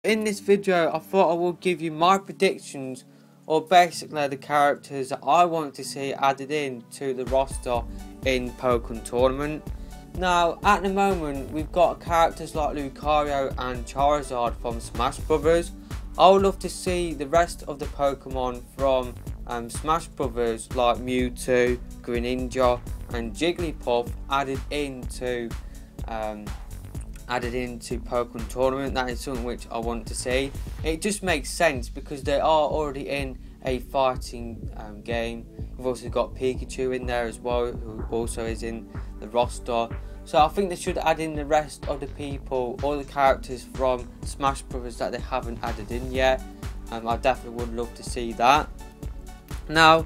In this video, I thought I would give you my predictions, or basically the characters that I want to see added in to the roster in Pokken Tournament. Now, at the moment, we've got characters like Lucario and Charizard from Smash Brothers. I would love to see the rest of the Pokemon from Smash Brothers, like Mewtwo, Greninja, and Jigglypuff, added into Pokken Tournament. That is something which I want to see. It just makes sense because they are already in a fighting game. We've also got Pikachu in there as well, who also is in the roster. So I think they should add in the rest of the people, all the characters from Smash Brothers that they haven't added in yet. I definitely would love to see that. Now,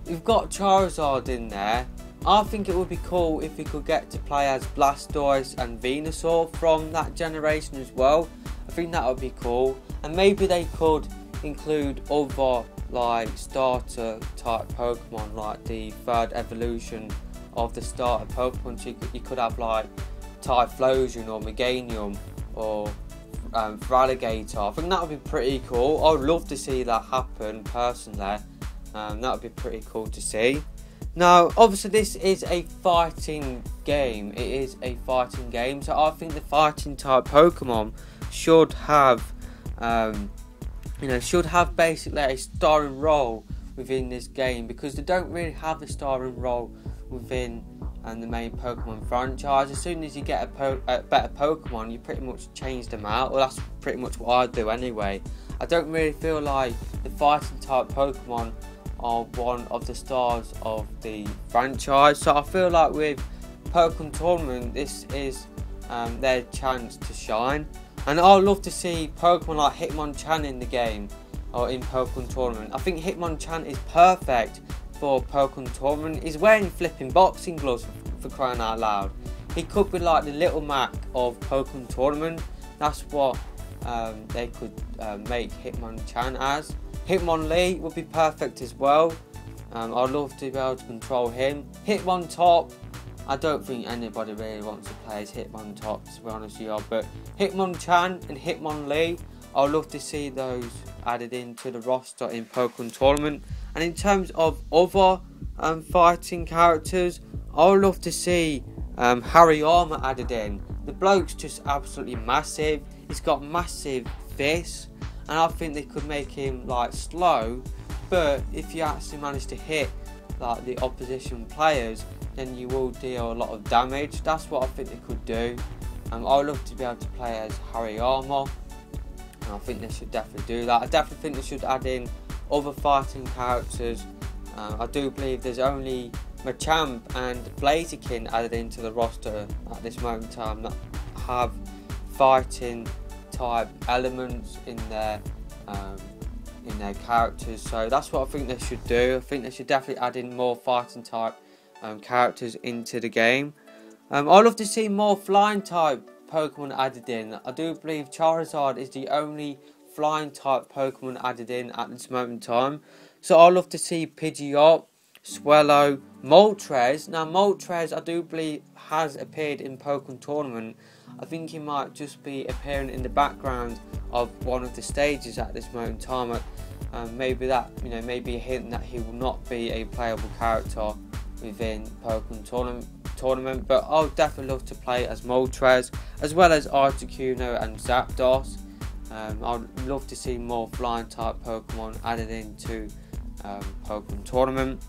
we've got Charizard in there. I think it would be cool if we could get to play as Blastoise and Venusaur from that generation as well. I think that would be cool, and maybe they could include other like starter type Pokemon, like the third evolution of the starter Pokemon. So you could have like Typhlosion or Meganium or Feraligatr. I think that would be pretty cool. I would love to see that happen personally. That would be pretty cool to see. Now, obviously, this is a fighting game. It is a fighting game, so I think the fighting type Pokemon should have, basically a starring role within this game, because they don't really have a starring role within the main Pokemon franchise. As soon as you get a better Pokemon, you pretty much change them out. Well, that's pretty much what I do anyway. I don't really feel like the fighting type Pokemon are one of the stars of the franchise. So I feel like with Pokken Tournament, this is their chance to shine. And I'd love to see Pokemon like Hitmonchan in the game, or in Pokken Tournament. I think Hitmonchan is perfect for Pokken Tournament. He's wearing flipping boxing gloves, for crying out loud. He could be like the Little Mac of Pokken Tournament. That's what they could make Hitmonchan as. Hitmonlee would be perfect as well. I'd love to be able to control him. Hitmontop, I don't think anybody really wants to play as Hitmontop, to be honest with you, but Hitmonchan and Hitmonlee, I'd love to see those added into the roster in Pokken Tournament. And in terms of other fighting characters, I would love to see Hariyama added in. The bloke's just absolutely massive. He's got massive fists, and I think they could make him like slow, but if you actually manage to hit like the opposition players, then you will deal a lot of damage. That's what I think they could do. I would love to be able to play as Hariyama, and I think they should definitely do that. I definitely think they should add in other fighting characters. I do believe there's only Machamp and Blaziken added into the roster at this moment in time that have fighting type elements in their characters. So that's what I think they should do. I think they should definitely add in more fighting type characters into the game. I'd love to see more flying type Pokemon added in. I do believe Charizard is the only flying type Pokemon added in at this moment in time. So I'd love to see Pidgeot, Swellow, Moltres. Now Moltres, I do believe, has appeared in Pokken Tournament. I think he might just be appearing in the background of one of the stages at this moment in time. Maybe that, maybe a hint that he will not be a playable character within Pokken Tournament. But I would definitely love to play as Moltres, as well as Articuno and Zapdos. I'd love to see more flying type Pokemon added into Pokken Tournament.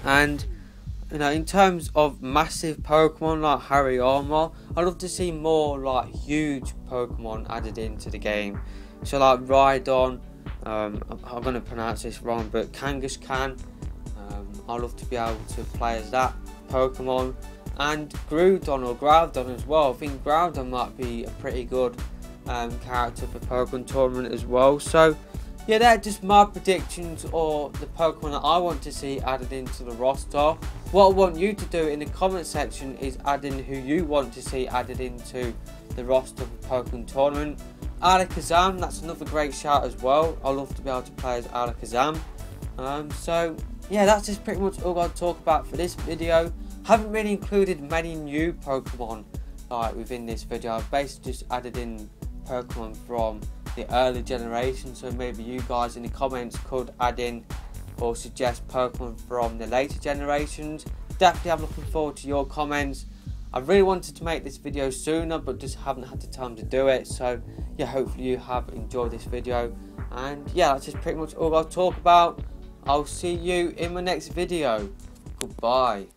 And in terms of massive Pokemon like Hariyama, I'd love to see more like huge Pokemon added into the game. So like Rhydon, I'm going to pronounce this wrong, but Kangaskhan, I'd love to be able to play as that Pokemon. And Groudon or Groudon as well. I think Groudon might be a pretty good character for Pokken Tournament as well. So yeah, they're just my predictions, or the Pokemon that I want to see added into the roster. What I want you to do in the comment section is add in who you want to see added into the roster for Pokken Tournament. Alakazam, that's another great shout as well. I love to be able to play as Alakazam. So yeah, that's just pretty much all I'll talk about for this video. Haven't really included many new Pokemon like within this video. I've basically just added in Pokemon from the early generation, so maybe you guys in the comments could add in or suggest Pokemon from the later generations. Definitely I'm looking forward to your comments. I really wanted to make this video sooner, but just haven't had the time to do it. So yeah, hopefully you have enjoyed this video, and yeah, that's just pretty much all I'll talk about. I'll see you in my next video. Goodbye.